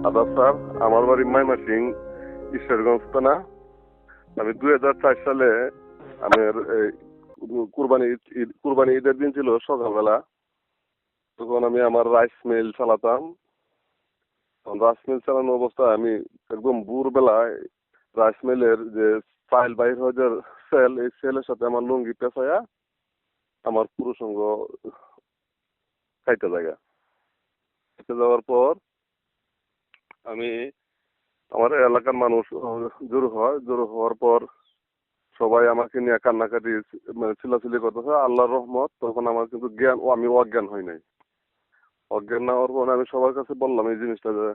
আদাব স্যার, আমার বাড়ি ময়মনসিং ঈশ্বরগঞ্জ থানা। আমি 2004 সালে আমার কুরবানি ঈদের দিন ছিল সকালবেলা। তখন আমি আমার রাইস মিল চালাতাম। তখন রাইস মিল চালানো অবস্থায় আমি একদম ভোরবেলায় রাইস মিলের যে ফাইল বাইর হয়ে যে সেল, এই সেলের সাথে আমার লুঙ্গি পেঁচাইয়া আমার পুরুষঙ্গ খাইতে জায়গা খাইতে যাওয়ার পর আমি আমার এলাকার মানুষ জড়ো হওয়ার পর সবাই আমাকে নিয়ে কান্নাকাটি মানে চিল্লাচিল্লি করতেছে। আল্লাহর রহমত, তখন আমার কিন্তু আমি অজ্ঞান হই নাই। অজ্ঞান না হওয়ার পর আমি সবার কাছে বললাম এই জিনিসটা যে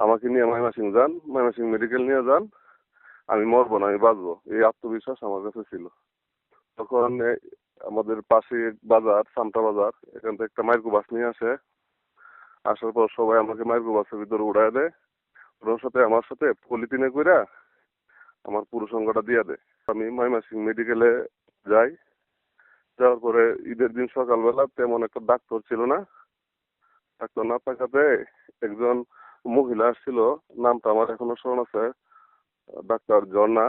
আমাকে নিয়ে ময়মনসিং মেডিকেল নিয়ে যান, আমি মরবো না, আমি বাঁচবো, এই আত্মবিশ্বাস আমার কাছে ছিল। তখন আমাদের পাশে বাজার, সামটা বাজার, এখান থেকে একটা মাইক্রো বাস নিয়ে আসে। আসার পর সবাই আমাকে মাইক্রো বাসের ভিতরে উড়ায় দেয়। ওর সাথে আমার সাথে পলিথিনে কইরা আমার পুরুষঙ্গটা দিয়ে দেয়। আমি ময়মনসিং মেডিকেলে যাই। যাওয়ার পরে ঈদের দিন সকালবেলা তেমন একটা ডাক্তার ছিল না। ডাক্তার না থাকাতে একজন মহিলা আসছিল, নামটা আমার এখনো স্মরণ আছে, ডাক্তার ঝর্ণা।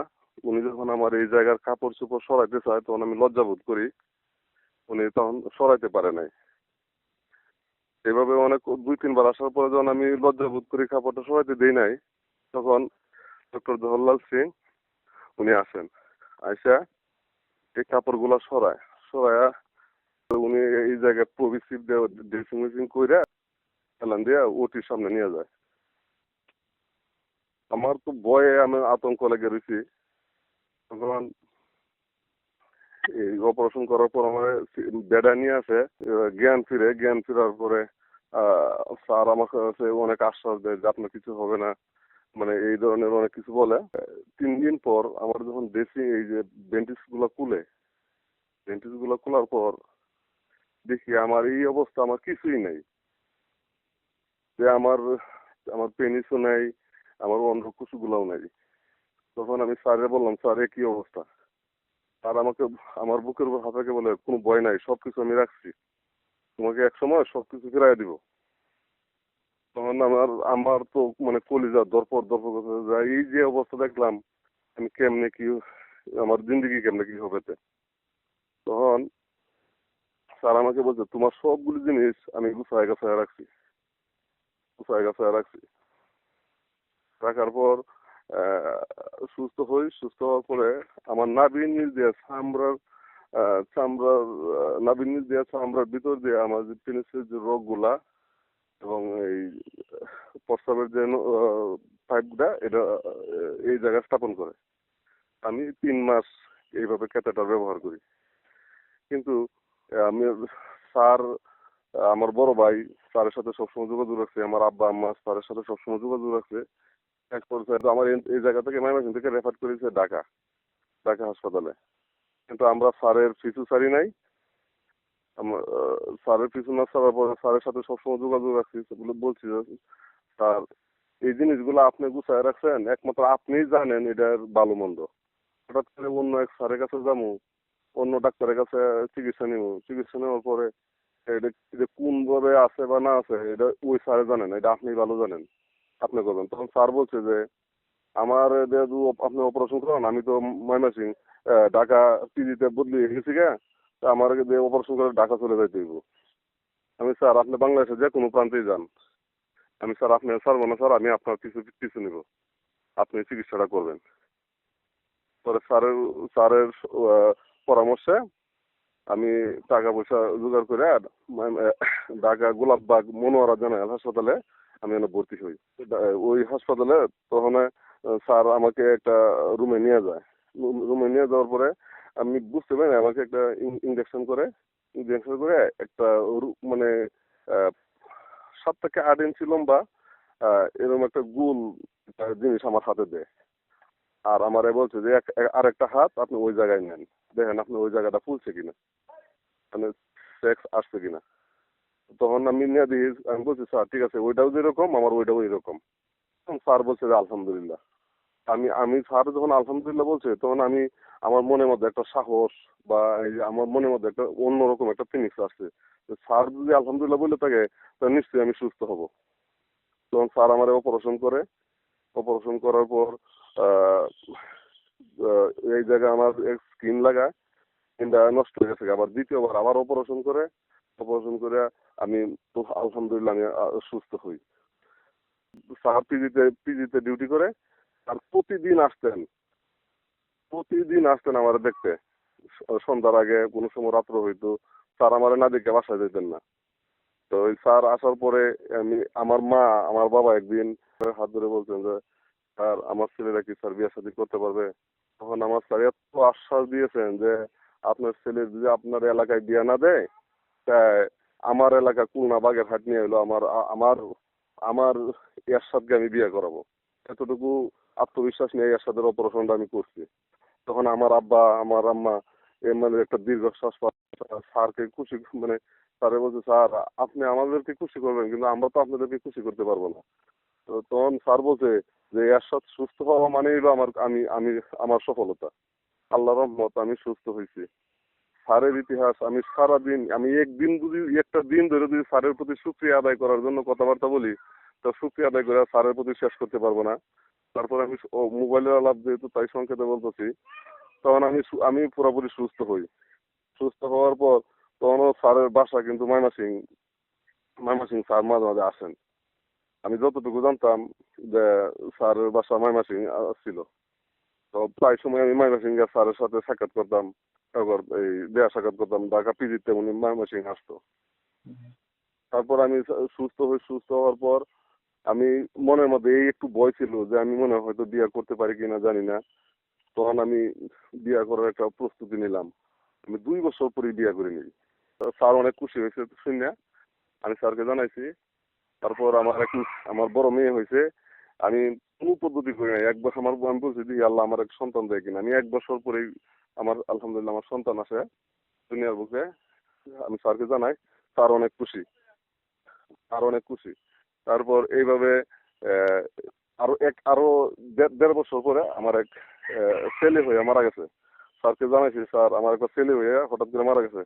উনি যখন আমার এই জায়গার কাপড় চোপড় সরাইতে চায় তখন আমি লজ্জাবোধ করি। উনি তখন সরাইতে পারে নাই। এইভাবে অনেক 2-3 বার আসার পরে যখন আমি লজ্জাবোধ করি, কাপড়টা সরাইতে দেই নাই, তখন ডক্টর জওহরলাল সিং উনি আসেন। আইসা এই কাপড়গুলা সরায়া উনি এই জায়গায় প্রবেশিভ ড্রেসিং মেসিং কইরা এলান দিয়া ওটির সামনে নিয়ে যায়। আমার তো ভয়ে আমি আতঙ্ক লেগে রয়েছি। তখন এই অপারেশন করার পর আমার বেডা নিয়ে আসে। জ্ঞান ফিরার পরে স্যার আমার কাছে অনেক আশ্বাস দেয় যে আপনার কিছু হবে না, মানে এই ধরনের অনেক কিছু বলে। 3 দিন পর আমার যখন ড্রেসিং এই যে বেন্টিস গুলা খোলার পর দেখি আমার এই অবস্থা, আমার কিছুই নাই। যে আমার আমার পেনিসও নাই, আমার অন্য কুচুগুলাও নাই। তখন আমি স্যারে বললাম, স্যার এ কি অবস্থা? আর আমাকে আমার বুকের উপর হাত রেখে বলে, কোনো ভয় নাই, সবকিছু আমি রাখছি, তোমাকে এক সময় সবকিছু ফিরাই দিব। তখন আমার আমার তো মানে কলিজা দরপর করতে যায়। এই যে অবস্থা দেখলাম, আমি কেমনে কি, আমার জিন্দগি কেমনে কি হবে তে। তখন স্যার আমাকে বলছে, তোমার সবগুলো জিনিস আমি গুছায় গাছায় রাখছি। রাখার পর সুস্থ হওয়ার পরে আমার নাভির নিচ দিয়ে নাভির নিচ দিয়ে চামড়ার ভিতর দিয়ে আমার যে পেনিসের যে রোগগুলা এবং এই প্রস্রাবের যে পাইপটা, এটা এই জায়গায় স্থাপন করে। আমি 3 মাস এইভাবে ক্যাথেটার ব্যবহার করি। কিন্তু আমি স্যার, আমার বড় ভাই স্যারের সাথে সবসময় যোগাযোগ রাখছে, আমার আব্বা আম্মা স্যারের সাথে সবসময় যোগাযোগ রাখছে। এক পর্যায়ে তো আমার এই জায়গা থেকে ময়মনসিং থেকে রেফার করেছে ঢাকা হাসপাতালে। কিন্তু আমরা স্যারের পিছু ছাড়ি নাই। স্যারের পিছু না ছাড়ার পরে স্যারের সাথে সবসময় যোগাযোগ রাখছি, সেগুলো বলছি যে স্যার এই জিনিসগুলো আপনি গুছায় রাখছেন, একমাত্র আপনিই জানেন এটার ভালো মন্দ। হঠাৎ করে অন্য এক স্যারের কাছে যাবো, অন্য ডাক্তারের কাছে চিকিৎসা নেওয়ার পরে এটা কোন ভাবে আছে বা না আছে এটা ওই স্যারে জানেন, এটা আপনি ভালো জানেন, আপনি করবেন। তখন স্যার বলছে যে আমার যেহেতু আপনি অপারেশন করান, আমি তো ময়মনসিং ঢাকা পিজিতে বদলি গেছি গা, তা আমার যে অপারেশন করে ঢাকা চলে যাইতে হইব। আমি স্যার আপনি বাংলাদেশে যে কোনো প্রান্তেই যান, আমি স্যার আপনি ছাড়বো না স্যার, আমি আপনার পিছু নিব, আপনি চিকিৎসাটা করবেন। পরে স্যারের পরামর্শে আমি টাকা পয়সা জোগাড় করে ঢাকা গোলাপবাগ মনোয়ারা জেনারেল হাসপাতালে আমি এনে ভর্তি হই। ওই হাসপাতালে তখন স্যার আমাকে একটা রুমে নিয়ে যায়। রুমে নিয়ে যাওয়ার পরে আমি বুঝতে পারি না, আমাকে একটা ইঞ্জেকশন করে একটা মানে 7 থেকে 8 ইঞ্চি লম্বা এরকম একটা গোল জিনিস আমার হাতে দেয়। আর আমারে বলছে যে আরেকটা হাত আপনি ওই জায়গায় নেন, দেখেন আপনি ওই জায়গাটা ফুলছে কিনা, মানে সেক্স আসছে কিনা। তখন আমি নিয়ে দিই, আমি বলছি স্যার ঠিক আছে, ওইটাও যেরকম আমার ওইটাও এরকম। তখন স্যার বলছে যে আলহামদুলিল্লাহ। আমি স্যার যখন আলহামদুলিল্লাহ বলছে, তখন আমি আমার মনের মধ্যে একটা সাহস বা এই যে আমার মনের মধ্যে একটা অন্যরকম একটা ফিলিংস আসছে। স্যার যদি আলহামদুলিল্লাহ বলে থাকে তাহলে নিশ্চয়ই আমি সুস্থ হব। তখন স্যার আমার অপারেশন করে। অপারেশন করার পর আহ, এই জায়গায় আমার স্কিন লাগায়, স্কিনটা নষ্ট হয়ে গেছে। আবার দ্বিতীয়বার আবার অপারেশন করে। অপারেশন করে আমি তো আলহামদুলিল্লাহ আমি সুস্থ হই। স্যার পিজিতে ডিউটি করে, আর প্রতিদিন আসতেন আমার দেখতে। সন্ধ্যার আগে কোনো সময় রাত্র হইতো, স্যার আমার না দেখে বাসায় যেতেন না। তো ওই স্যার আসার পরে আমি, আমার মা, আমার বাবা একদিন হাত ধরে বলছেন যে স্যার আমার ছেলেরা কি স্যার বিয়ে শাদী করতে পারবে? তখন আমার স্যার এত আশ্বাস দিয়েছেন যে আপনার ছেলে যদি আপনার এলাকায় বিয়ে না দেয়, তাই আমার এলাকা খুলনা বাগেরহাট নিয়ে এলো আমার আমার এরশাদকে আমি বিয়ে করাবো। এতটুকু আত্মবিশ্বাস নিয়ে এরশাদের অপারেশনটা আমি করছি। তখন আমার আব্বা, আমার আম্মা মানে একটা দীর্ঘশ্বাস স্যারকে খুশি, মানে স্যারে বলছে স্যার আপনি আমাদেরকে খুশি করবেন, কিন্তু আমরা তো আপনাদেরকে খুশি করতে পারবো না। তো তখন স্যার বলছে যে এরশাদ সুস্থ হওয়া মানে হলো আমি আমি আমার সফলতা। আল্লাহর রহমত আমি সুস্থ হয়েছি। স্যারের ইতিহাস আমি সারাদিন, আমি একদিন যদি একটা দিন ধরে যদি স্যারের প্রতি শুকরিয়া আদায় করার জন্য কথাবার্তা বলি, তো শুকরিয়া আদায় করে স্যারের প্রতি শেষ করতে পারবো না। তারপর আমি মোবাইলের আলাপ যেহেতু তাই সংক্ষেপে বলতেছি, তখন আমি পুরোপুরি সুস্থ হই। সুস্থ হওয়ার পর তখনও স্যারের বাসা কিন্তু ময়মনসিং স্যার মাঝে মাঝে আসেন। আমি যতটুকু জানতাম যে স্যারের বাসা ময়মনসিং ছিল। তো প্রায় সময় আমি ময়মনসিং স্যারের সাথে সাক্ষাৎ করতাম, তারপর এই দেয়া সাক্ষাৎ করতাম। ঢাকা পিজিতে উনি ময়মনসিং আসতো। তারপর আমি সুস্থ হওয়ার পর আমি মনের মধ্যে এই একটু ভয় ছিল যে আমি মনে হয় হয়তো বিয়ে করতে পারি কিনা জানি না। তখন আমি বিয়ে করার একটা প্রস্তুতি নিলাম। আমি 2 বছর পরেই বিয়ে করে নিই। স্যার অনেক খুশি হয়েছে শুনে। আমি স্যারকে জানাইছি। তারপর আমার বড় মেয়ে হয়েছে। আমি কোনো পদ্ধতি করি নাই। একবার আমি বলছি যে আল্লাহ আমার এক সন্তান দেয় কিনা। আমি 1 বছর পরেই আমার আলহামদুলিল্লাহ আমার সন্তান আসে দুনিয়ার বুকে। আমি স্যারকে জানাই। স্যার অনেক খুশি। তারপর এইভাবে আহ, আরো 1.5 বছর পরে আমার এক ছেলে হয়ে মারা গেছে। স্যারকে জানাইছি স্যার আমার একটা ছেলে হয়ে হঠাৎ করে মারা গেছে।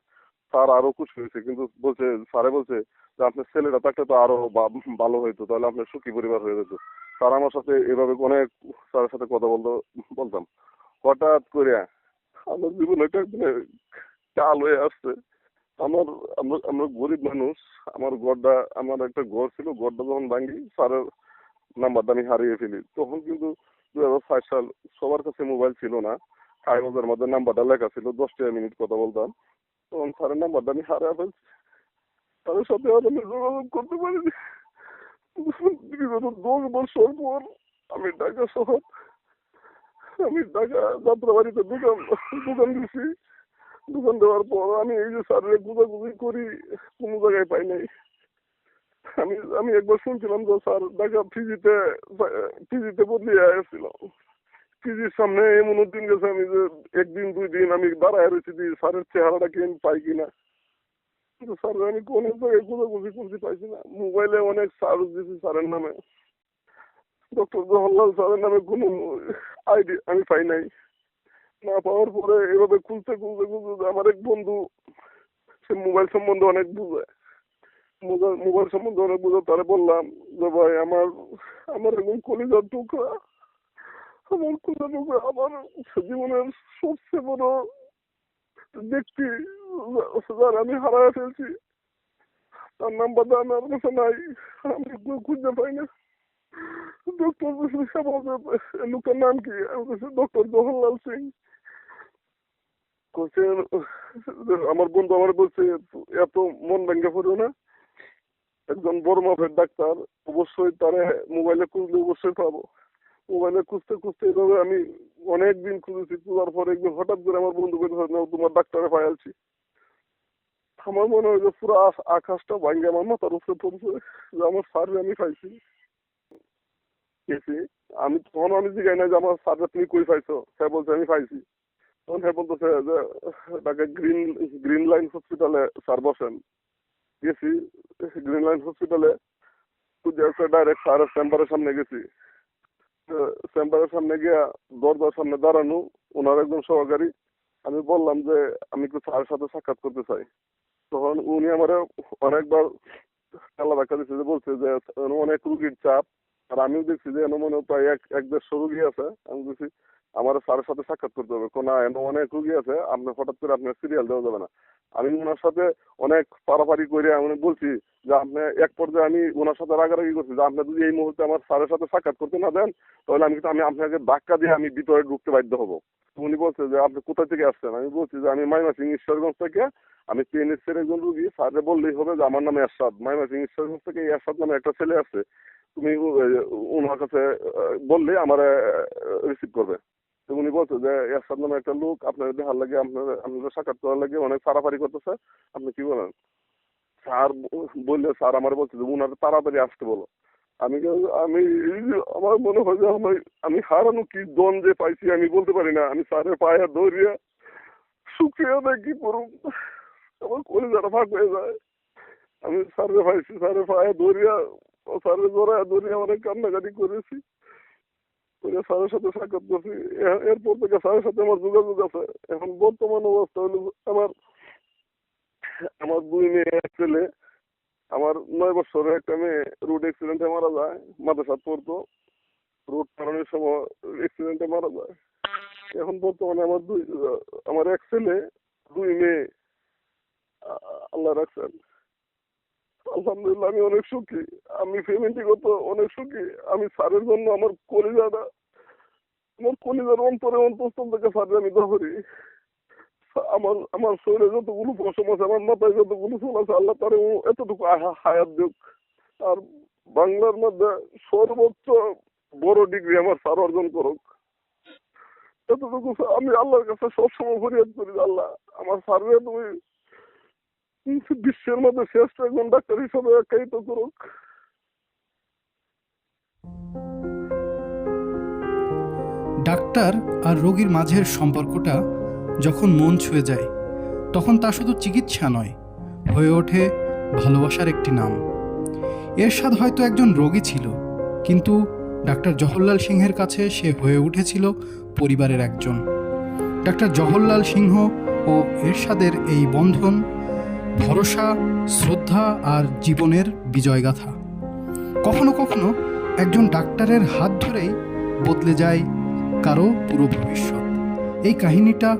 স্যার আরো খুশি হয়েছে, কিন্তু স্যারে বলছে যে আপনার ছেলেটা থাকলে তো আরো ভালো হইতো, তাহলে আপনার সুখী পরিবার হয়ে যেত। স্যার আমার সাথে এভাবে অনেক স্যারের সাথে কথা বলতাম। হঠাৎ করে আমার জীবনে একটা মানে কাল হয়ে আসছে। আমার আমরা গরিব মানুষ। আমার একটা ঘর ছিল, ঘরটা যখন ভাঙি স্যারের নাম্বারটা আমি হারিয়ে ফেলি। তখন কিন্তু 2005 সাল, সবার কাছে মোবাইল ছিল না। কাগজের মধ্যে নাম্বারটা লেখা ছিল, 10 মিনিট কথা বলতাম। তখন স্যারের নাম্বারটা আমি হারিয়ে ফেলছি। তাদের সাথে আর আমি যোগাযোগ করতে পারিনি। বিগত 10 বছর পর আমি ঢাকা শহর, আমি ঢাকা যাত্রাবাড়িতে দোকান দিছি। দোকান দেওয়ার পর আমি এই যে স্যারের খোঁজাখুঁজি করি, কোনো জায়গায় পাই নাই। আমি একবার শুনছিলাম যে স্যার ঢাকা পিজিতে বদলি আসছিল। পিজির সামনে এমন দিন গেছে আমি যে 1 দিন 2 দিন আমি দাঁড়ায় রয়েছি যে স্যারের চেহারাটা কি আমি পাই কিনা। কিন্তু স্যার আমি কোনো জায়গায় খোঁজাখুঁজি করতে পাইছি না। মোবাইলে অনেক সার্চ দিছি স্যারের নামে, ডক্টর জওহরলাল স্যারের নামে কোনো আইডি আমি পাই নাই। না পাওয়ার পরে এভাবে খুঁজতে আমার এক বন্ধু, সে মোবাইল সম্বন্ধে অনেক বুঝে। মোবাইল সম্বন্ধে অনেক বুঝে, তারা বললাম যে ভাই আমার আমার এরকম কলিজার টুকরা, আমার কলিজার টুকরা, আমার জীবনের সবচেয়ে বড় ব্যক্তি যার আমি হারায় ফেলছি, তার নাম্বারটা আমার কাছে নাই। আমি খুঁজে পাই না। ডক্টর লোকের নাম কি? আমি বলছি ডক্টর জওহরলাল সিং। বলছে আমার বন্ধু আমার বলছে এত মন ভেঙে পড়ো না, একজন বড় মাপের ডাক্তার, অবশ্যই তারে মোবাইলে খুঁজলে অবশ্যই পাবো। মোবাইলে খুঁজতে এভাবে আমি অনেক দিন খুঁজেছি। খোঁজার পরে একদিন হঠাৎ করে আমার বন্ধু বলছে তোমার ডাক্তারে পাইছি। আমার মনে হয় যে পুরো আকাশটা ভাঙ্গে আমার মাথার উপরে পড়ছে যে আমার স্যার আমি পাইছি। গেছি আমি, তখন আমি জিগাই না যে আমার স্যার তুমি কই পাইছো, সে বলছে আমি পাইছি। তখন সে বলতেছে যে তাকে গ্রিন লাইন হসপিটালে স্যার বসেন। গেছি গ্রিন লাইন হসপিটালে, ডাইরেক্ট স্যারের চেম্বারের সামনে গেছি। চেম্বারের সামনে গিয়া দরজার সামনে দাঁড়ানো, ওনার একজন সহকারী। আমি বললাম যে আমি একটু স্যারের সাথে সাক্ষাৎ করতে চাই। তখন উনি আমার অনেকবার আল্লাহ দেখা দিচ্ছে যে বলছে যে অনেক রুগীর চাপ। আর আমিও দেখছি যে মনে হয় প্রায় 1-1.5 রুগী আছে। আমি বলছি আমার স্যারের সাথে সাক্ষাৎ করতে হবে, কোন অনেক রুগী আছে, আপনি হঠাৎ করে আপনার সিরিয়াল দেওয়া যাবে না। আমি ওনার সাথে অনেক পারাপারি করে আমি বলছি যে আপনি এক পর্যায়ে আমি ওনার সাথে রাগারাগি করছি যে আপনি যদি এই মুহূর্তে আমার স্যারের সাথে সাক্ষাৎ করতে না দেন তাহলে আমি আপনাকে ধাক্কা দিয়ে আমি ভিতরে ঢুকতে বাধ্য হবো। উনি বলছে যে আপনি কোথা থেকে আসছেন? আমি বলছি যে আমি ময়মনসিং ঈশ্বরগঞ্জ থেকে, আমি পিএনএসসির একজন রুগী, স্যারে বললেই হবে যে আমার নামে এরশাদ, ময়মনসিং ঈশ্বরগঞ্জ থেকে এরশাদ নামে একটা ছেলে আছে, তুমি ওনার কাছে বললে আমার রিসিভ করবে। তো উনি বলছে যে এরশাদ নামে একটা লোক আপনার দেখার লাগে, আপনাদের সাক্ষাৎ করার লাগে অনেক পারাপারি করতেছে, আপনি কি বলেন? স্যার বললে স্যার আমার বলছে যে উনার তাড়াতাড়ি আসতে বলো। আমি আমি আমার মনে হয় যে আমি হারানো কি দ্বন্দ্বে পাইছি আমি বলতে পারি না। আমি স্যারের পায়ে ধরিয়া শুকিয়ে দেয় কি করুন, আমার কলিজাটা ফাঁক হয়ে যায়। আমি স্যারের পাইছি, স্যারের পায়ে ধরিয়া, স্যারের জোড়ায় ধরিয়া অনেক কান্নাকাটি করেছি, করে স্যারের সাথে সাক্ষাৎ করছি। এরপর থেকে স্যারের সাথে আমার যোগাযোগ আছে। এখন বর্তমান অবস্থা হলো আমার আমার 2 মেয়ে, 1 ছেলে। আমার 9 বছরের একটা মেয়ে রোড অ্যাক্সিডেন্টে মারা যায়, মাদ্রাসাত পড়তো, রোড চালানোর সময় অ্যাক্সিডেন্টে মারা যায়। এখন বর্তমানে আমার 1 ছেলে, 2 মেয়ে আল্লাহ রাখছেন। আলহামদুলিল্লাহ আমি অনেক সুখী, আমি ফ্যামিলিগত অনেক সুখী। আমি স্যারের জন্য আমার কলিজার অন্তরে অন্তঃস্থল থেকে স্যারের আমি দোয়া করি। আমার আমার শরীরে যতগুলো পশম আছে, আমার মাথায় যতগুলো চুল আছে, আল্লাহ তার এতটুকু হায়াত দিক। আর বাংলার মধ্যে সর্বোচ্চ বড় ডিগ্রি আমার স্যার অর্জন করুক, এতটুকু আমি আল্লাহর কাছে সবসময় ফরিয়াদ করি। আল্লাহ আমার স্যাররে তুমি বিশ্বের মধ্যে শ্রেষ্ঠ একজন ডাক্তার হিসেবে আখ্যায়িত করুক। ডাক্তার আর রোগীর মাঝের সম্পর্কটা যখন মন ছুঁয়ে যায় তখন তা শুধু চিকিৎসা নয়, হয়ে ওঠে ভালোবাসার একটি নাম। এরশাদ হয়তো একজন রোগী ছিল, কিন্তু ডাক্তার জওহরলাল সিংহের কাছে সে হয়ে উঠেছিল পরিবারের একজন। ডাক্তার জওহরলাল সিংহ ও এরশাদের এই বন্ধন ভরসা, শ্রদ্ধা আর জীবনের বিজয়গাথা। কখনো কখনো একজন ডাক্তারের হাত ধরেই বদলে যায় কারো পুরো ভবিষ্যৎ। এই কাহিনীটা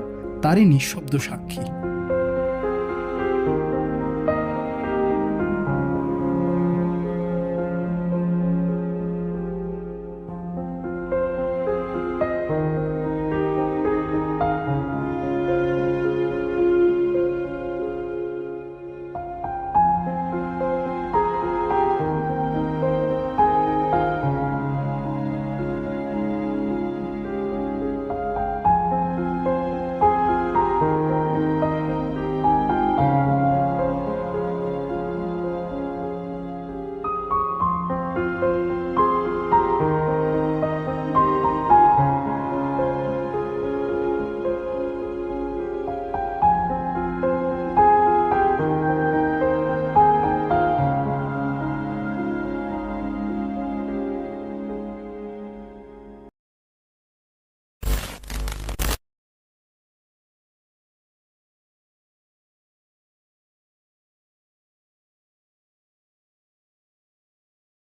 তারই নিঃশব্দ সাক্ষী।